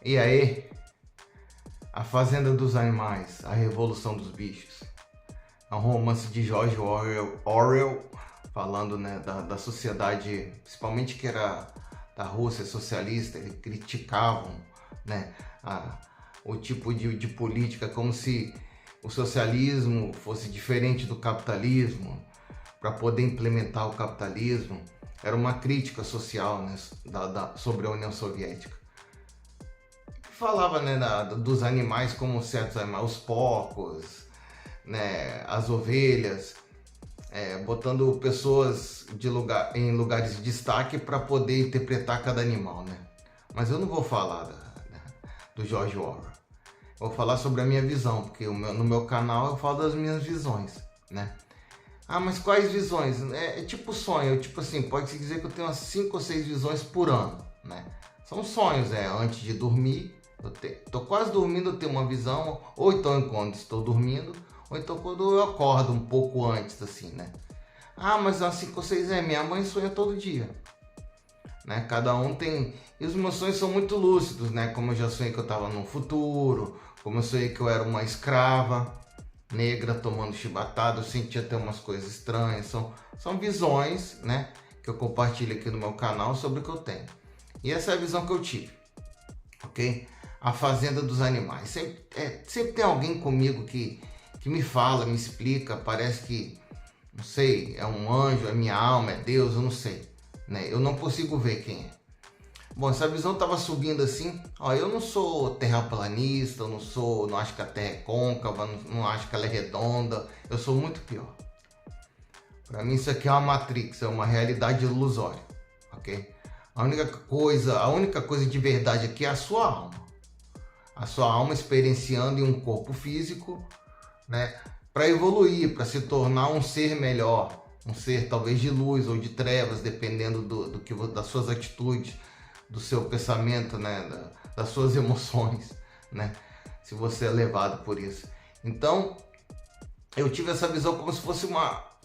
E aí, A Fazenda dos Animais, A Revolução dos Bichos. É um romance de George Orwell falando, né, da sociedade, principalmente que era da Rússia socialista. Eles criticavam, né, o tipo de política, como se o socialismo fosse diferente do capitalismo. Para poder implementar o capitalismo, era uma crítica social, né, sobre a União Soviética. Falava, né, dos animais como certos animais, os porcos, né, as ovelhas, botando pessoas em lugares de destaque para poder interpretar cada animal, né? Mas eu não vou falar do George Orwell. Eu vou falar sobre a minha visão, porque no meu canal eu falo das minhas visões, né? Ah, mas quais visões? É tipo sonho, tipo assim, pode-se dizer que eu tenho umas 5 ou 6 visões por ano, né? São sonhos, antes de dormir, tô quase dormindo, eu tenho uma visão, ou então quando estou dormindo, ou então quando eu acordo um pouco antes, assim, né? Ah, mas umas 5 ou 6, minha mãe sonha todo dia, né? Cada um tem... E os meus sonhos são muito lúcidos, né? Como eu já sonhei que eu estava no futuro, como eu sonhei que eu era uma escrava negra tomando chibatada, eu sentia até umas coisas estranhas. São visões, né, que eu compartilho aqui no meu canal sobre o que eu tenho. E essa é a visão que eu tive, ok? A Fazenda dos Animais. Sempre tem alguém comigo que me fala, me explica, parece que, não sei, é um anjo, é minha alma, é Deus, eu não sei, né? Eu não consigo ver quem é. Bom, essa visão estava subindo assim. Ó, eu não sou terraplanista, eu não acho que a Terra é côncava, não acho que ela é redonda. Eu sou muito pior. Para mim isso aqui é uma Matrix, é uma realidade ilusória, ok? A única coisa de verdade aqui é a sua alma. A sua alma experienciando em um corpo físico, né? Para evoluir, para se tornar um ser melhor, um ser talvez de luz ou de trevas, dependendo das suas atitudes, do seu pensamento, né, das suas emoções, né, se você é levado por isso. Então, eu tive essa visão como se fosse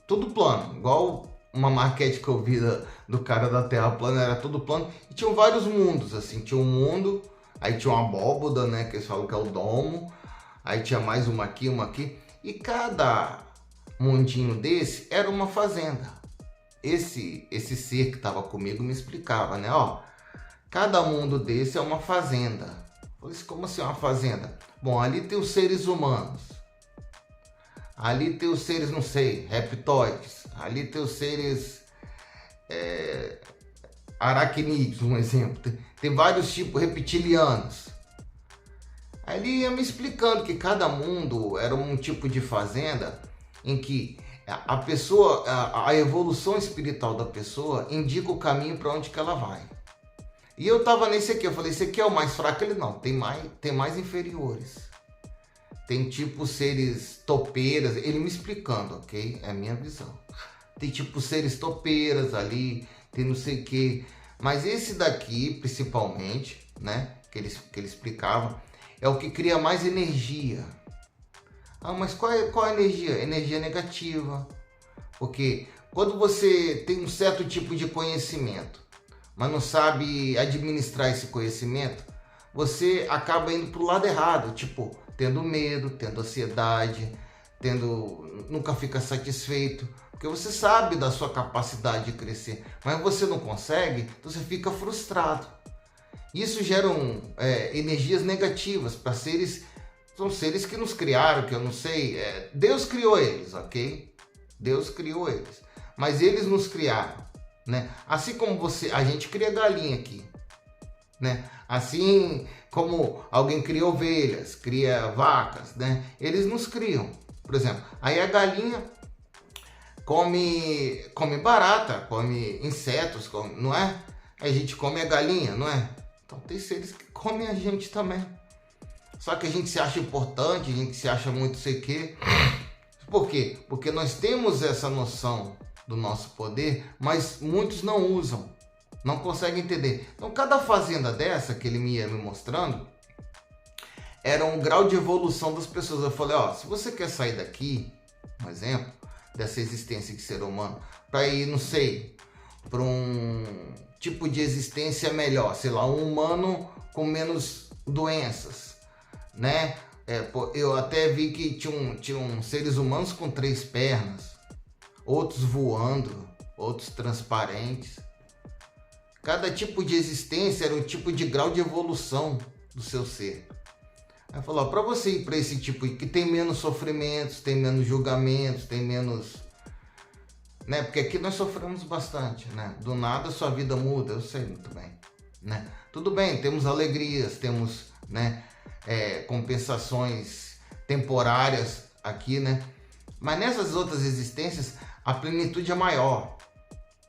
tudo plano, igual uma maquete que eu vi do cara da Terra plana, era tudo plano, e tinham vários mundos, assim, tinha um mundo, aí tinha uma abóboda, né, que eles falam que é o domo, aí tinha mais uma aqui, e cada mundinho desse era uma fazenda. Esse ser que estava comigo me explicava, né, ó, cada mundo desse é uma fazenda. Como assim uma fazenda? Bom, ali tem os seres humanos. Ali tem os seres, não sei, reptóides. Ali tem os seres aracnídeos, um exemplo. Tem vários tipos reptilianos. Aí ele ia me explicando que cada mundo era um tipo de fazenda em que a pessoa, a evolução espiritual da pessoa indica o caminho para onde que ela vai. E eu tava nesse aqui, eu falei, esse aqui é o mais fraco? Ele não, tem mais inferiores. Tem tipo seres topeiras, ele me explicando, ok? É a minha visão. Tem tipo seres topeiras ali, tem não sei o que. Mas esse daqui, principalmente, né, que ele explicava, é o que cria mais energia. Ah, mas qual é a energia? Energia negativa. Porque quando você tem um certo tipo de conhecimento, mas não sabe administrar esse conhecimento, você acaba indo para o lado errado, tipo, tendo medo, tendo ansiedade, nunca fica satisfeito, porque você sabe da sua capacidade de crescer, mas você não consegue, então você fica frustrado. Isso gera energias negativas para são seres que nos criaram, que eu não sei, Deus criou eles, ok? Deus criou eles, mas eles nos criaram. Né? Assim como a gente cria galinha aqui, né? Assim como alguém cria ovelhas, cria vacas, né? Eles nos criam, por exemplo. Aí a galinha come barata, come insetos, não é? A gente come a galinha, não é? Então tem seres que comem a gente também. Só que a gente se acha importante, a gente se acha muito sei o quê. Por quê? Porque nós temos essa noção do nosso poder, mas muitos não usam, não conseguem entender. Então cada fazenda dessa que ele ia me mostrando era um grau de evolução das pessoas. Eu falei, ó, se você quer sair daqui, um exemplo, dessa existência de ser humano, para ir, não sei, para um tipo de existência melhor, sei lá, um humano com menos doenças, né? Eu até vi que tinham seres humanos com 3 pernas, outros voando, outros transparentes. Cada tipo de existência era um tipo de grau de evolução do seu ser. Aí falou, para você ir para esse tipo que tem menos sofrimentos, tem menos julgamentos, tem menos, né? Porque aqui nós sofremos bastante, né? Do nada sua vida muda, eu sei muito bem, né? Tudo bem, temos alegrias, temos, né, compensações temporárias aqui, né? Mas nessas outras existências a plenitude é maior,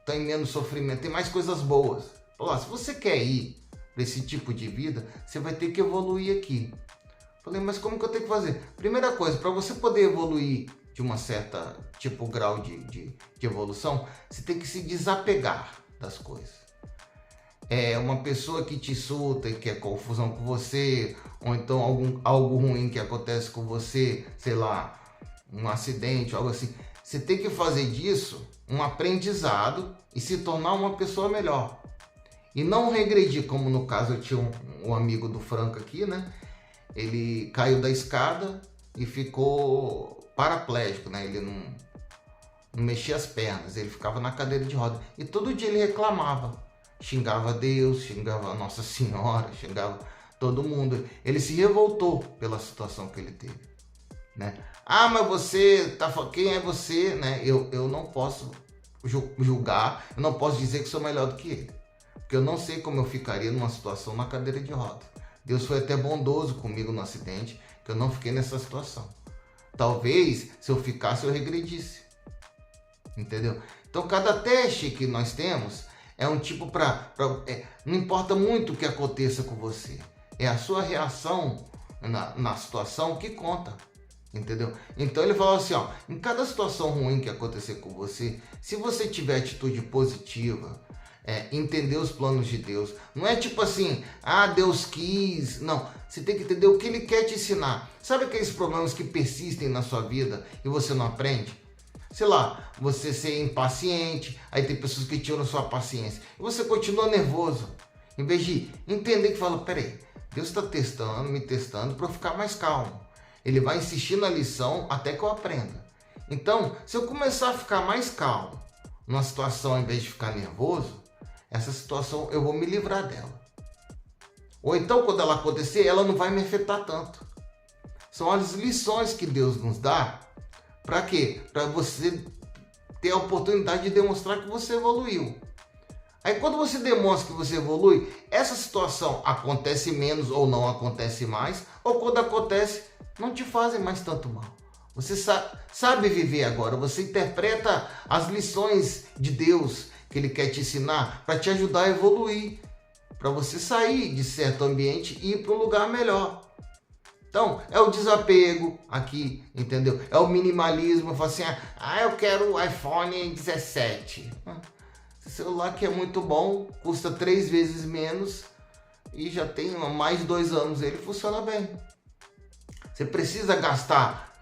tem menos sofrimento, tem mais coisas boas. Falou, se você quer ir para esse tipo de vida, você vai ter que evoluir aqui. Falei, mas como que eu tenho que fazer? Primeira coisa, para você poder evoluir de uma certa tipo grau de evolução, você tem que se desapegar das coisas. Uma pessoa que te insulta e quer confusão com você, ou então algo ruim que acontece com você, sei lá, um acidente, algo assim. Você tem que fazer disso um aprendizado e se tornar uma pessoa melhor. E não regredir, como no caso eu tinha um amigo do Franco aqui, né? Ele caiu da escada e ficou paraplégico, né? Ele não mexia as pernas, ele ficava na cadeira de roda. E todo dia ele reclamava, xingava Deus, xingava Nossa Senhora, xingava todo mundo. Ele se revoltou pela situação que ele teve, né? Ah, mas você tá, quem é você, né? Eu não posso julgar, eu não posso dizer que sou melhor do que ele, porque eu não sei como eu ficaria numa situação na cadeira de roda. Deus foi até bondoso comigo no acidente, que eu não fiquei nessa situação. Talvez, se eu ficasse, eu regredisse. Entendeu? Então, cada teste que nós temos é um tipo não importa muito o que aconteça com você. É a sua reação na situação que conta. Entendeu? Então, ele falou assim, ó, em cada situação ruim que acontecer com você, se você tiver atitude positiva, entender os planos de Deus. Não é tipo assim, Deus quis. Não, você tem que entender o que Ele quer te ensinar. Sabe aqueles problemas que persistem na sua vida e você não aprende? Sei lá, você ser impaciente, aí tem pessoas que tiram sua paciência e você continua nervoso. Em vez de entender que fala, peraí, Deus está me testando para eu ficar mais calmo. Ele vai insistir na lição até que eu aprenda. Então, se eu começar a ficar mais calmo numa situação, em vez de ficar nervoso, essa situação eu vou me livrar dela. Ou então, quando ela acontecer, ela não vai me afetar tanto. São as lições que Deus nos dá. Para quê? Para você ter a oportunidade de demonstrar que você evoluiu. Aí quando você demonstra que você evolui, essa situação acontece menos ou não acontece mais, ou quando acontece, não te fazem mais tanto mal. Você sabe viver agora, você interpreta as lições de Deus que Ele quer te ensinar para te ajudar a evoluir, para você sair de certo ambiente e ir para um lugar melhor. Então, é o desapego aqui, entendeu? É o minimalismo, eu falo assim, eu quero o iPhone 17. Esse celular que é muito bom, custa 3 vezes menos e já tem mais de 2 anos, ele funciona bem. Você precisa gastar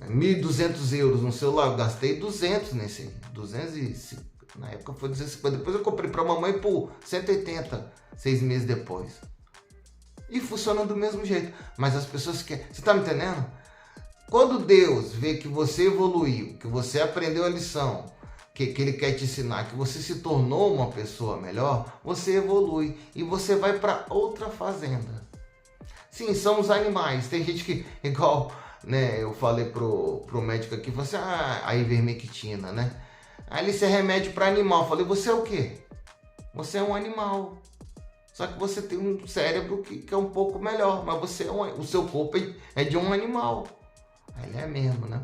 1.200 euros no celular, eu gastei 200 nesse, 250, na época foi 250, depois eu comprei para mamãe por 180, 6 meses depois. E funciona do mesmo jeito, mas as pessoas querem, você tá me entendendo? Quando Deus vê que você evoluiu, que você aprendeu a lição, que Ele quer te ensinar, que você se tornou uma pessoa melhor, você evolui e você vai para outra fazenda. Sim, somos animais, tem gente que, igual, né, eu falei pro médico aqui, você, a ivermectina, né? Aí ele, isso é remédio para animal. Eu falei, você é o quê? Você é um animal. Só que você tem um cérebro que é um pouco melhor, mas você o seu corpo é de um animal. Aí ele é mesmo, né?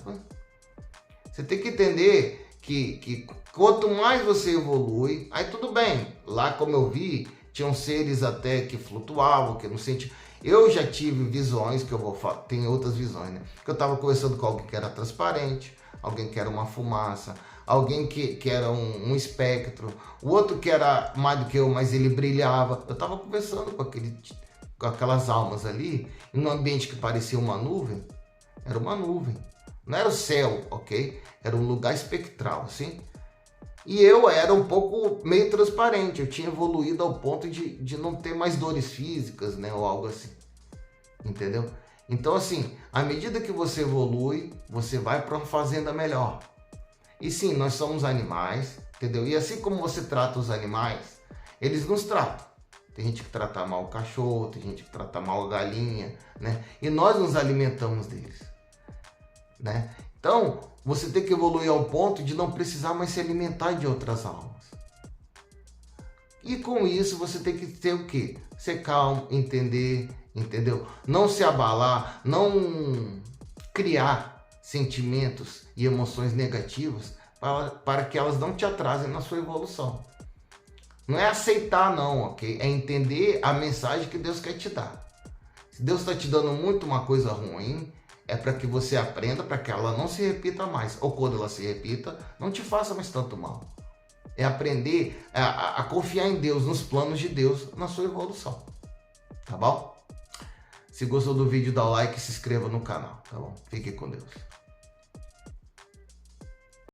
Você tem que entender que quanto mais você evolui, aí tudo bem. Lá, como eu vi, tinham seres até que flutuavam, que não sentiam. Eu já tive visões, que eu vou falar, tem outras visões, né? Que eu estava conversando com alguém que era transparente, alguém que era uma fumaça, alguém que era um espectro, o outro que era mais do que eu, mas ele brilhava. Eu estava conversando com aquelas almas ali, em um ambiente que parecia uma nuvem. Era uma nuvem, não era o céu, ok? Era um lugar espectral, assim. E eu era um pouco meio transparente, eu tinha evoluído ao ponto de não ter mais dores físicas, né, ou algo assim, entendeu? Então assim, à medida que você evolui, você vai para uma fazenda melhor. E sim, nós somos animais, entendeu? E assim como você trata os animais, eles nos tratam. Tem gente que trata mal o cachorro, tem gente que trata mal a galinha, né? E nós nos alimentamos deles, né? Então, você tem que evoluir ao ponto de não precisar mais se alimentar de outras almas. E com isso, você tem que ter o quê? Ser calmo, entender, entendeu? Não se abalar, não criar sentimentos e emoções negativas para que elas não te atrasem na sua evolução. Não é aceitar não, ok? É entender a mensagem que Deus quer te dar. Se Deus está te dando muito uma coisa ruim, é para que você aprenda, para que ela não se repita mais. Ou quando ela se repita, não te faça mais tanto mal. É aprender a confiar em Deus, nos planos de Deus, na sua evolução. Tá bom? Se gostou do vídeo, dá o like e se inscreva no canal, tá bom? Fique com Deus.